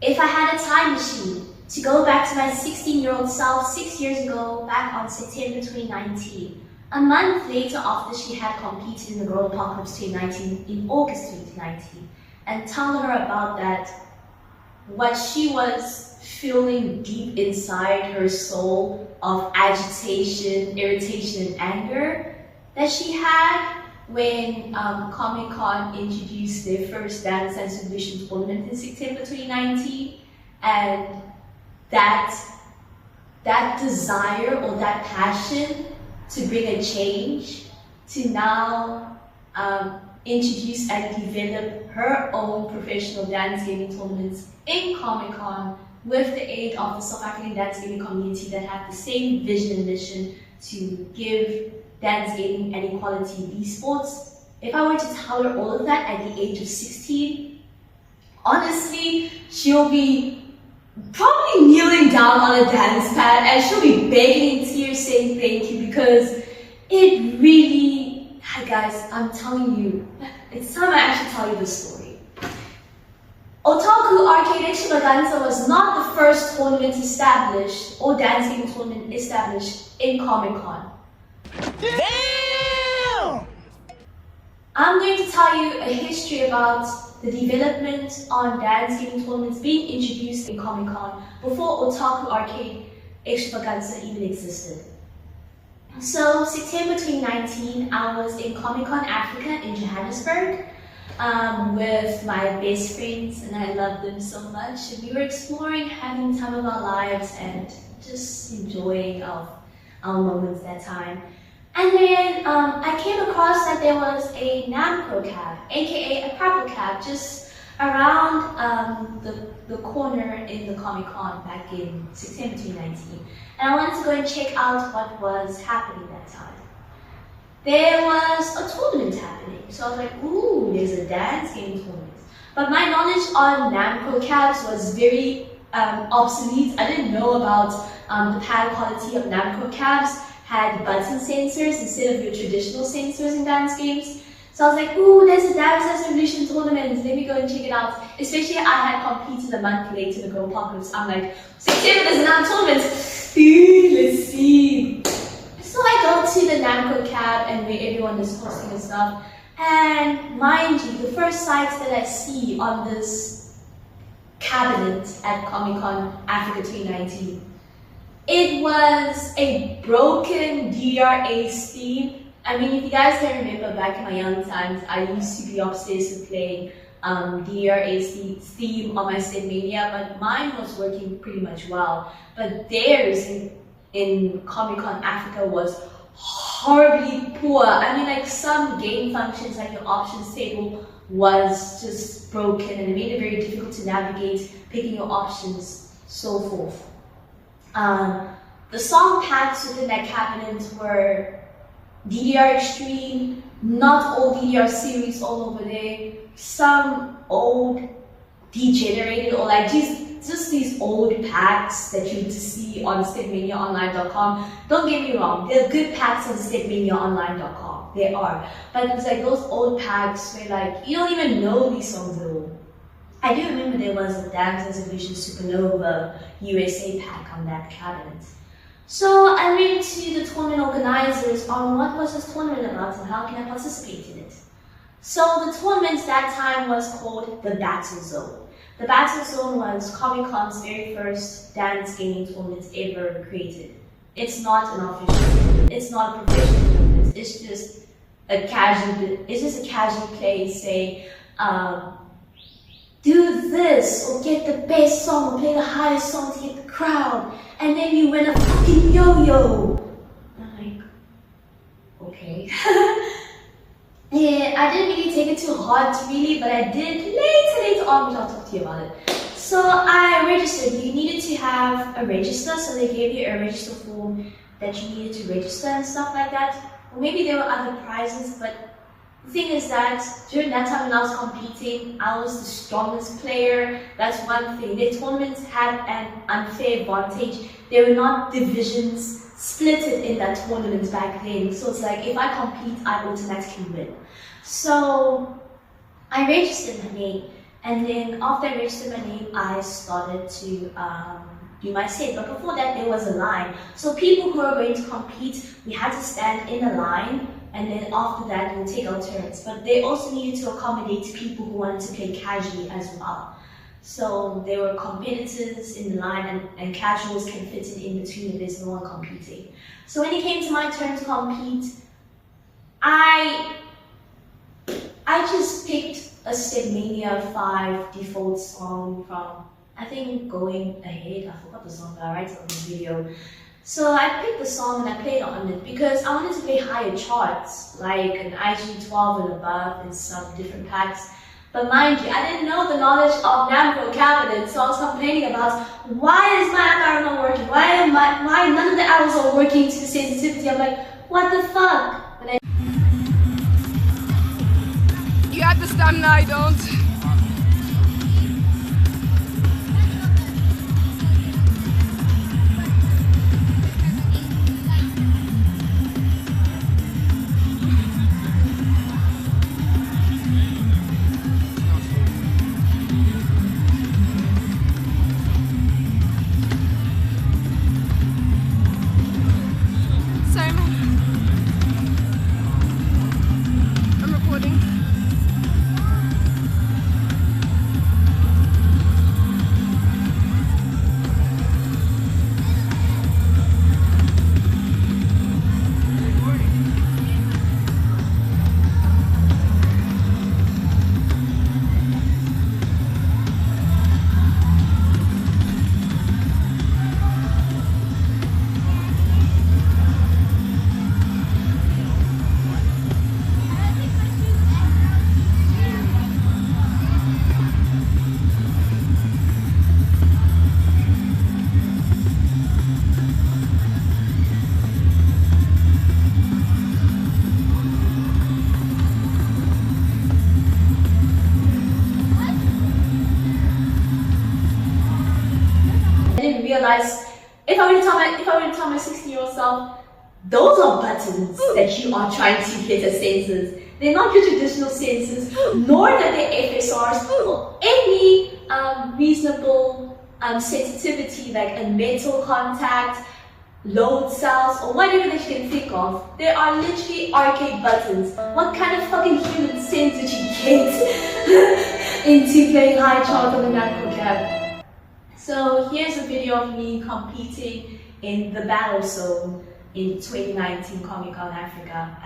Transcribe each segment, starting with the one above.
If I had a time machine to go back to my 16-year-old self 6 years ago, back on September 2019, a month later after she had competed in the World Apocalypse 2019 in August 2019, and tell her about that, what she was feeling deep inside her soul of agitation, irritation, and anger that she had when Comic-Con introduced their first Dance and Solution tournament in September 2019, and that desire or that passion to bring a change, to now introduce and develop her own professional dance gaming tournaments in Comic-Con with the aid of the South African dance gaming community that have the same vision and mission to give dance gaming and equality in esports. If I were to tell her all of that at the age of 16, honestly, she'll be probably kneeling down on a dance pad and she'll be begging in tears saying thank you, because it really, hi guys, I'm telling you, it's time I actually tell you the story. Otaku Arcade Extravaganza was not the first tournament established or dance gaming tournament established in Comic-Con. Damn! I'm going to tell you a history about the development on dance gaming tournaments being introduced in Comic-Con before Otaku Arcade Extravaganza even existed. So, September 2019, I was in Comic-Con Africa in Johannesburg with my best friends, and I love them so much. And we were exploring, having the time of our lives, and just enjoying our moments that time. And then I came across that there was a Namco cab, aka a purple cab, just around the corner in the Comic-Con back in September 2019. And I wanted to go and check out what was happening that time. There was a tournament happening, so I was like, ooh, there's a dance game tournament. But my knowledge on Namco cabs was very obsolete. I didn't know about the pad quality of Namco cabs. Had button sensors instead of your traditional sensors in dance games. So I was like, ooh, there's a Dance Revolution tournament, let me go and check it out. Especially I had competed a month later in the World Apocalypse. I'm like, September, there's another tournament. Let's see. So I go to the Namco cab and where everyone is hosting and stuff. And mind you, the first sight that I see on this cabinet at Comic-Con Africa 2019, it was a broken DRA Steam. I mean, if you guys can remember back in my young times, I used to be obsessed with playing DRA Steam on my Stepmania, but mine was working pretty much well. But theirs in Comic-Con Africa was horribly poor. I mean, like some game functions like your options table was just broken and it made it very difficult to navigate, picking your options, so forth. The song packs within that cabinet were DDR Extreme, not all DDR series all over there, some old degenerated or like just these old packs that you just see on StepManiaOnline.com. Don't get me wrong, there are good packs on StepManiaOnline.com, there are, but it's like those old packs where like you don't even know these songs at all. I do remember there was a Dance Revolution Supernova USA pack on that cabinet. So I went to the tournament organizers on what was this tournament about and how can I participate in it. So the tournament that time was called the Battle Zone. The Battle Zone was Comic-Con's very first dance gaming tournament ever created. It's not an official tournament, it's not a professional tournament, it's just a casual play, say, do this or get the best song or play the highest song to get the crowd and then you win a fucking yo-yo. I'm like, okay. Yeah, I didn't really take it too hard really, but I did later on, which I'll talk to you about it. So I registered. You needed to have a register, so they gave you a register form that you needed to register and stuff like that. Or maybe there were other prizes, but the thing is that during that time when I was competing, I was the strongest player. That's one thing. Their tournaments had an unfair advantage. There were not divisions splitted in that tournament back then. So it's like if I compete, I automatically win. So I registered my name And then after I registered my name, I started to do my set. But before that, there was a line. So people who are going to compete, we had to stand in a line, and then after that, we'll take our turns. But they also needed to accommodate people who wanted to play casually as well. So there were competitors in the line, and casuals can fit in between if there's no one competing. So when it came to my turn to compete, I just picked a Stepmania 5 default song from, I think, Going Ahead. I forgot the song, but I write it on the video. So I picked the song and I played on it because I wanted to play higher charts, like an IG 12 and above in some different packs. But mind you, I didn't know the knowledge of Namco cabinet, so I was complaining about why is my arrow not working? Why none of the arrows are working to sensitivity? I'm like, what the fuck? You have the stamina, I don't. I'm recording. Realize if I were to tell my 16-year-old self, those are buttons that you are trying to hit as sensors. They're not your traditional sensors, nor that they're FSRs or any reasonable sensitivity like a metal contact, load cells, or whatever that you can think of. They are literally arcade buttons. What kind of fucking human sense did you get into playing high chart on the Namco cab? So here's a video of me competing in the Battle Zone in 2019 Comic Con Africa.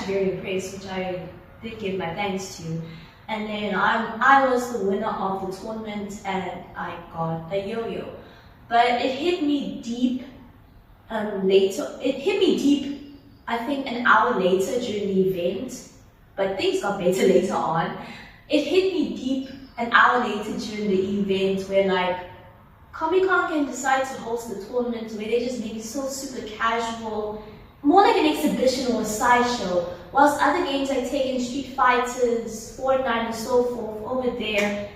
actually very impressed, which I did give my thanks to. And then I was the winner of the tournament and I got a yo-yo. But it hit me deep later. It hit me deep, I think, an hour later during the event. But things got better later on. It hit me deep an hour later during the event where like Comic-Con can decide to host the tournament where they just make it so super casual, more like an exhibition or a sideshow, whilst other games like Tekken, Street Fighters, Fortnite and so forth over there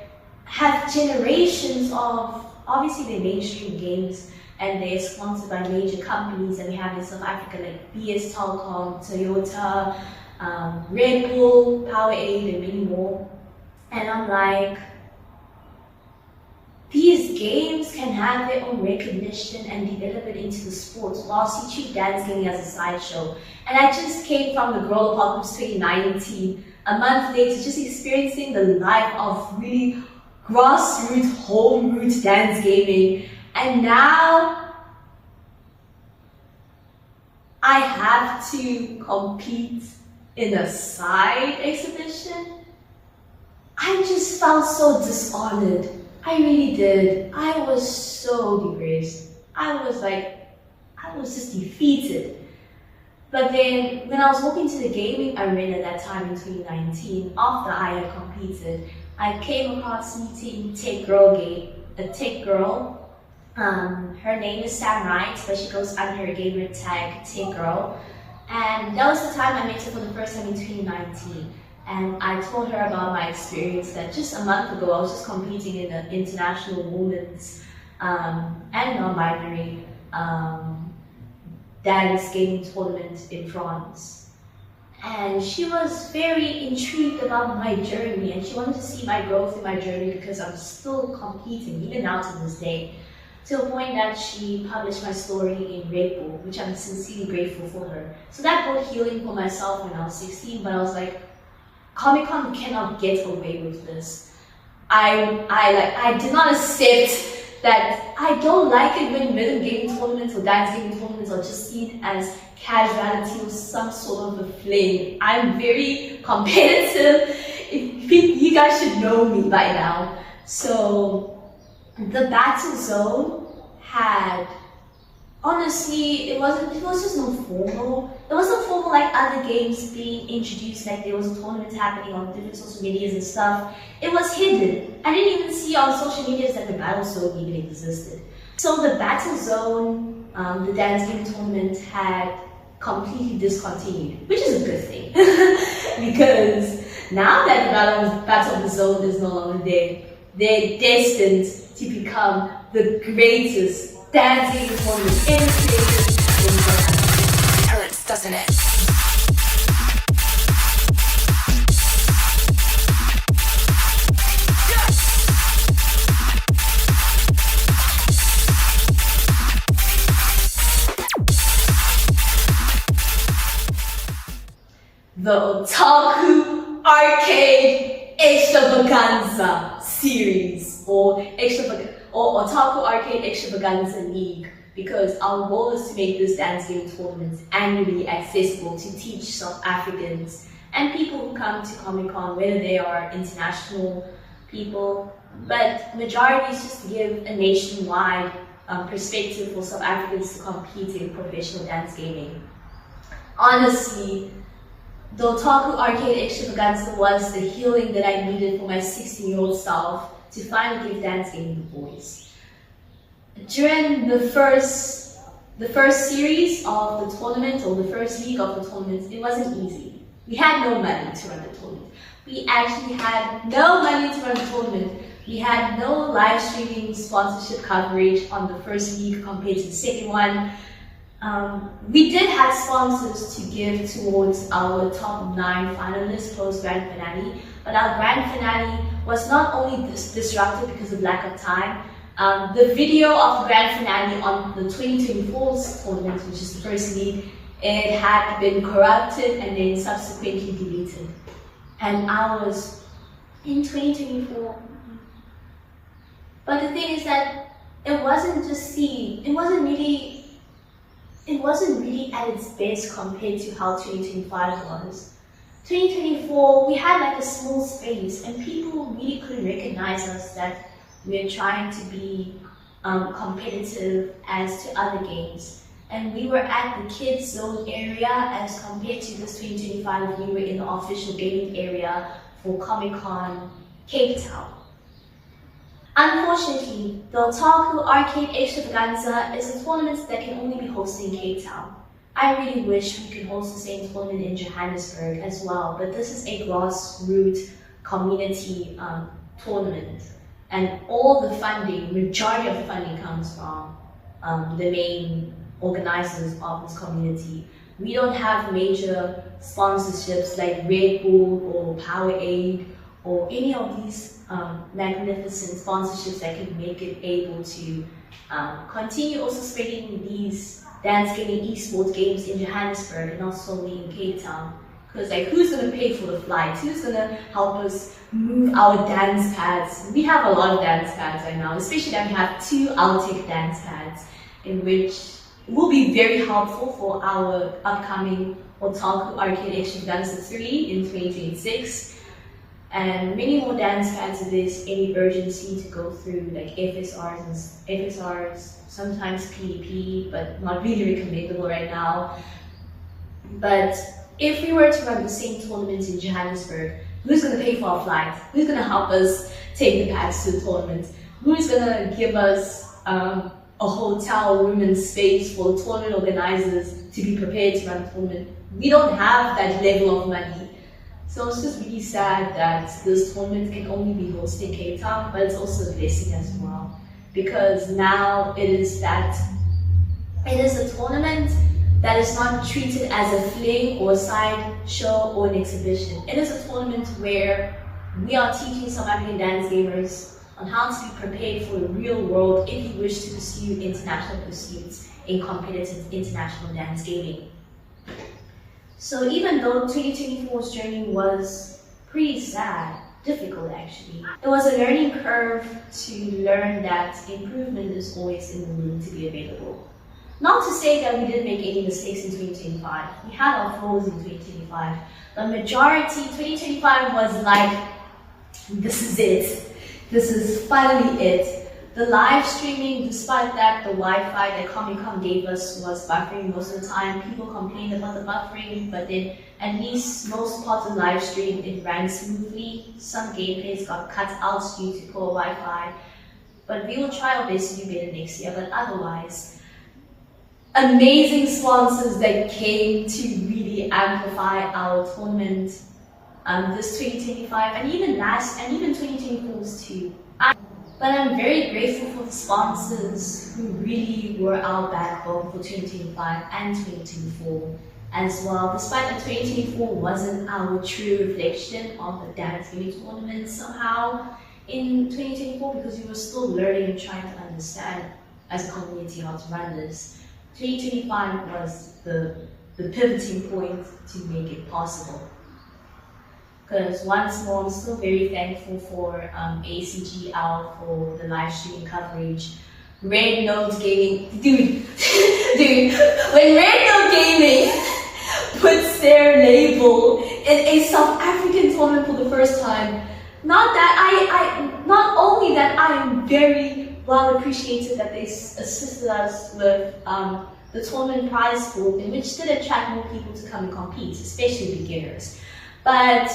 have generations of, obviously they're mainstream games and they're sponsored by major companies, and we have in South Africa like BS Telecom, Toyota, Red Bull, Powerade and many more. And I'm like, these games can have their own recognition and develop it into the sport, whilst you treat dance gaming as a sideshow. And I just came from the Girl Apocalypse 2019, a month later, just experiencing the life of really grassroots, home roots dance gaming. And now I have to compete in a side exhibition. I just felt so dishonored. I really did. I was so depressed. I was just defeated. But then when I was walking to the gaming arena that time in 2019, after I had competed, I came across meeting Tech Girl a Tech Girl. Her name is Sam Wright, but she goes under her gamer tag Tech Girl. And that was the time I met her for the first time in 2019. And I told her about my experience that just a month ago I was just competing in an international women's and non-binary dance gaming tournament in France. And she was very intrigued about my journey and she wanted to see my growth in my journey because I'm still competing, even now to this day. To a point that she published my story in Red Bull, which I'm sincerely grateful for her. So that brought healing for myself when I was 16, but I was like, Comic-Con cannot get away with this. I did not accept that. I don't like it when rhythm gaming tournaments or dance gaming tournaments are just seen as casuality or some sort of a fling. I'm very competitive. You guys should know me by now. So the battle zone had, honestly, it was just not formal. It wasn't formal like other games being introduced, like there was a tournament happening on different social medias and stuff. It was hidden. I didn't even see on social medias that the battle zone even existed. So the battle zone, the dance game tournament had completely discontinued, which is a good thing. Because now that the battle of the zone is no longer there, they're destined to become the greatest dancing tournament in the Hurts, doesn't it? The Otaku Arcade Extravaganza series or Otaku Arcade Extravaganza League, because our goal is to make this dance game tournament annually accessible to teach South Africans and people who come to Comic-Con, whether they are international people, but majority is just to give a nationwide perspective for South Africans to compete in professional dance gaming. Honestly, the Otaku Arcade Extravaganza was the healing that I needed for my 16-year-old self to finally give dance gaming a voice. During the first series of the tournament, or the first league of the tournament, it wasn't easy. We had no money to run the tournament. We actually had no money to run the tournament. We had no live streaming sponsorship coverage on the first league compared to the second one. We did have sponsors to give towards our top 9 finalists post grand finale, but our grand finale was not only disrupted because of lack of time. The video of the grand finale on the 2024 tournament, which is the first league, it had been corrupted and then subsequently deleted. And I was in 2024. But the thing is that it wasn't just seen, it wasn't really it wasn't really at its best compared to how 2025 was. 2024, we had like a small space and people really couldn't recognize us that we're trying to be competitive as to other games. And we were at the kids zone area as compared to this 2025, we were in the official gaming area for Comic-Con Cape Town. Unfortunately, the Otaku Arcade Extravaganza is a tournament that can only be hosted in Cape Town. I really wish we could host the same tournament in Johannesburg as well, but this is a grassroots community tournament. And all the funding, majority of the funding comes from the main organizers of this community. We don't have major sponsorships like Red Bull or Powerade or any of these magnificent sponsorships that can make it able to continue also spreading these dance gaming esports games in Johannesburg and not solely in Cape Town. Because like, who's gonna pay for the flights? Who's gonna help us move our dance pads? We have a lot of dance pads right now, especially that we have 2 Altec dance pads, in which will be very helpful for our upcoming Otaku Arcade Extravaganza 3 in 2026. And many more dance pads if there's any urgency to go through, like FSRs, sometimes PvP, but not really recommendable right now. But if we were to run the same tournaments in Johannesburg, who's going to pay for our flights? Who's going to help us take the pads to the tournament? Who's going to give us a hotel room and space for the tournament organizers to be prepared to run the tournament? We don't have that level of money. So it's just really sad that this tournament can only be hosted in Cape Town, but it's also a blessing as well. Because now it is a tournament that is not treated as a fling or a side show or an exhibition. It is a tournament where we are teaching South African dance gamers on how to be prepared for the real world if you wish to pursue international pursuits in competitive international dance gaming. So even though 2024's journey was pretty sad, difficult actually, it was a learning curve to learn that improvement is always in the room to be available. Not to say that we didn't make any mistakes in 2025. We had our flaws in 2025. The majority, 2025 was like, this is it. This is finally it. The live streaming, despite that, the Wi-Fi that Comic-Con gave us was buffering most of the time. People complained about the buffering, but then at least most parts of the live stream, it ran smoothly. Some gameplays got cut out due to poor Wi-Fi. But we will try our best to do better next year, but otherwise, amazing sponsors that came to really amplify our tournament this 2025 and even 2024's too. But I'm very grateful for the sponsors who really were our backbone for 2025 and 2024 as well. Despite that 2024 wasn't our true reflection of the dance gaming tournament somehow in 2024 because we were still learning and trying to understand as a community how to run this. 2025 was the pivoting point to make it possible. Because once more, I'm still very thankful for ACGL for the live streaming coverage. Red Note Gaming, dude, when Red Note Gaming puts their label in a South African tournament for the first time, not only that I am very well appreciated that they assisted us with the tournament prize pool, in which did attract more people to come and compete, especially beginners. But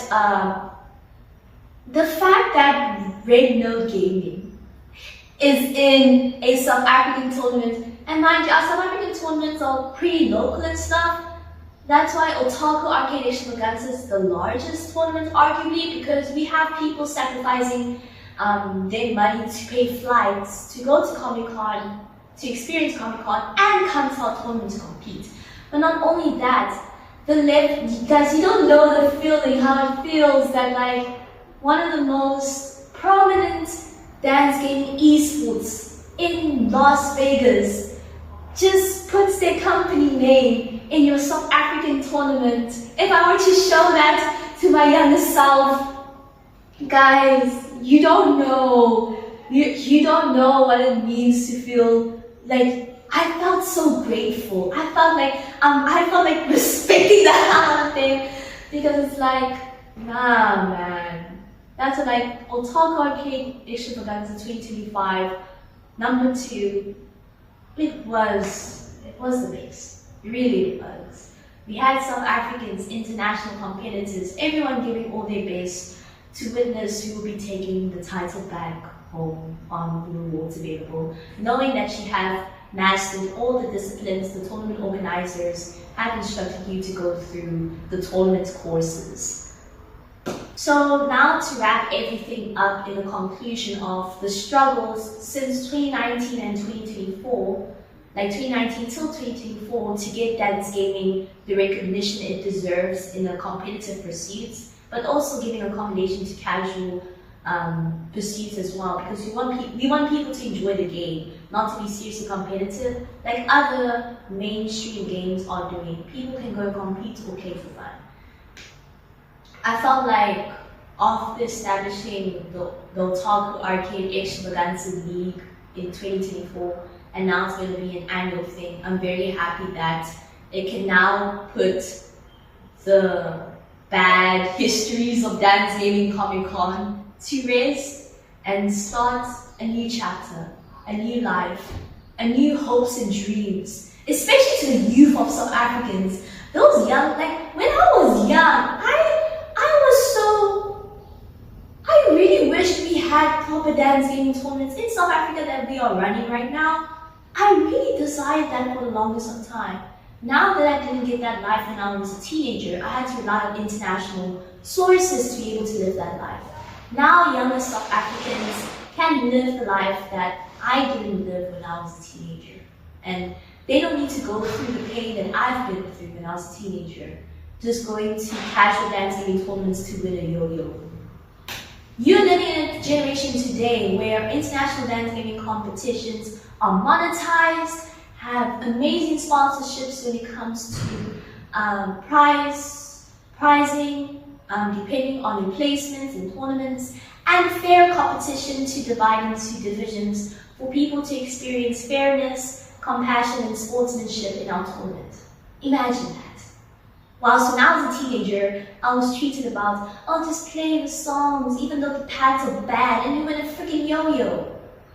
the fact that Red Note Gaming is in a South African tournament, and mind you, our South African tournaments are pretty local and stuff. That's why Otaku Arcade Extravaganza is the largest tournament, arguably, because we have people sacrificing their money to pay flights, to go to Comic-Con, to experience Comic-Con, and come to our tournament to compete. But not only that, guys, you don't know the feeling, how it feels that like one of the most prominent dance gaming esports in Las Vegas just puts their company name in your South African tournament. If I were to show that to my younger self, guys, you don't know what it means to feel like I felt so grateful. I felt like respecting the hell out of him because it's like, nah, man. That's like Otaku Arcade Extravaganza 2025, number 2. It was the best. It really was. We had South Africans, international competitors, everyone giving all their best to witness who will be taking the title back home on the rewards available, knowing that she had mastered all the disciplines the tournament organizers had instructed you to go through the tournament courses. So now to wrap everything up in the conclusion of the struggles since 2019 and 2024, like 2019 till 2024, to get dance gaming the recognition it deserves in the competitive pursuits, but also giving accommodation to casual pursuits as well, because we want people to enjoy the game, not to be seriously competitive like other mainstream games are doing. People can go compete or play for fun. I felt like after establishing the Otaku Arcade Extravaganza League in 2024, and now it's going to be an annual thing, I'm very happy that it can now put the bad histories of Dance Gaming Comic Con to rest and start a new chapter, a new life, a new hopes and dreams, especially to the youth of South Africans. Those young, like when I was young, I really wish we had proper dance gaming tournaments in South Africa that we are running right now. I really desired that for the longest of time. Now that I didn't get that life when I was a teenager, I had to rely on international sources to be able to live that life. Now younger South Africans can live the life that I didn't live when I was a teenager. And they don't need to go through the pain that I've been through when I was a teenager, just going to casual dance gaming tournaments to win a yo-yo. You're living in a generation today where international dance gaming competitions are monetized, have amazing sponsorships when it comes to pricing, depending on your placements in tournaments, and fair competition to divide into divisions for people to experience fairness, compassion, and sportsmanship in our tournament. Imagine that. Whilst when I was a teenager, I was treated about, oh, just play the songs, even though the pads are bad, and you win a freaking yo-yo.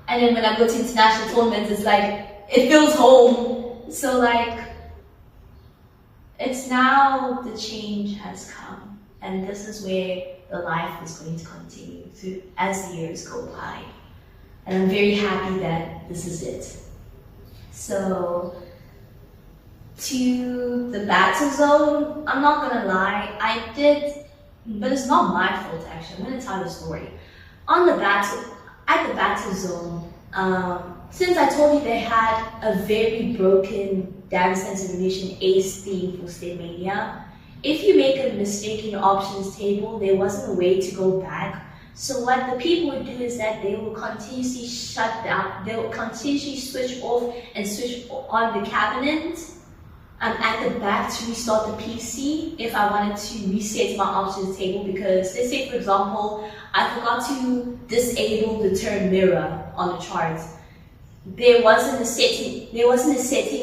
And then when I go to international tournaments, it's like, it feels home. So like, it's now the change has come, and this is where the life is going to continue through as the years go by. And I'm very happy that this is it. So, to the battle zone, I'm not gonna lie, I did, but it's not my fault actually, I'm gonna tell you a story. At the battle zone, since I told you they had a very broken Dance Dance Revolution Ace theme for Stedmania, if you make a mistake in your options table, there wasn't a way to go back. So what the people would do is that they will continuously shut down, they will continuously switch off and switch on the cabinet at the back to restart the PC if I wanted to reset my options table, because let's say for example, I forgot to disable the turn mirror on the chart. There wasn't a setting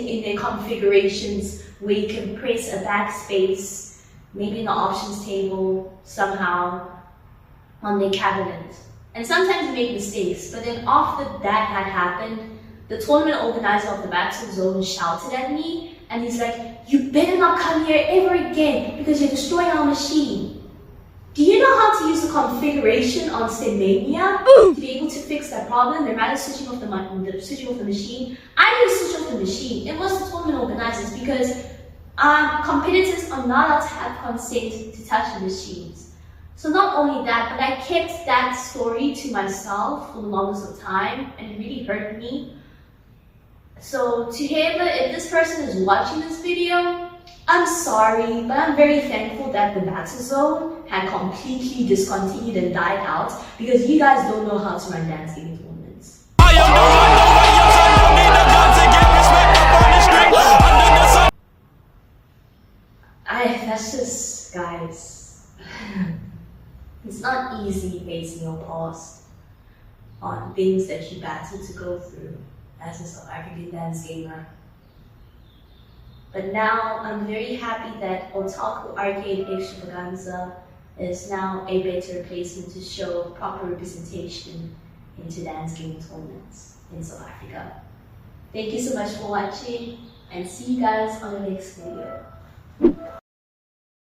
in their configurations where you can press a backspace, maybe in the options table somehow on their cabinet. And sometimes you make mistakes, but then after that had happened, the tournament organizer of the battle zone shouted at me, and he's like, you better not come here ever again because you're destroying our machine. Do you know how to use the configuration on Stedmania to be able to fix that problem? They're rather switching off the machine. I didn't switch off the machine. It was the tournament organizers, because competitors are not allowed to have consent to touch the machines. So not only that, but I kept that story to myself for the longest of time, and it really hurt me. So to whoever, if this person is watching this video, I'm sorry, but I'm very thankful that the battle zone had completely discontinued and died out, because you guys don't know how to run dance gaming tournaments. That's just, guys, it's not easy basing your past on things that you battled to go through. as a South African dance gamer. But now I'm very happy that Otaku Arcade Extravaganza is now a better placement to show proper representation into dance gaming tournaments in South Africa. Thank you so much for watching and see you guys on the next video.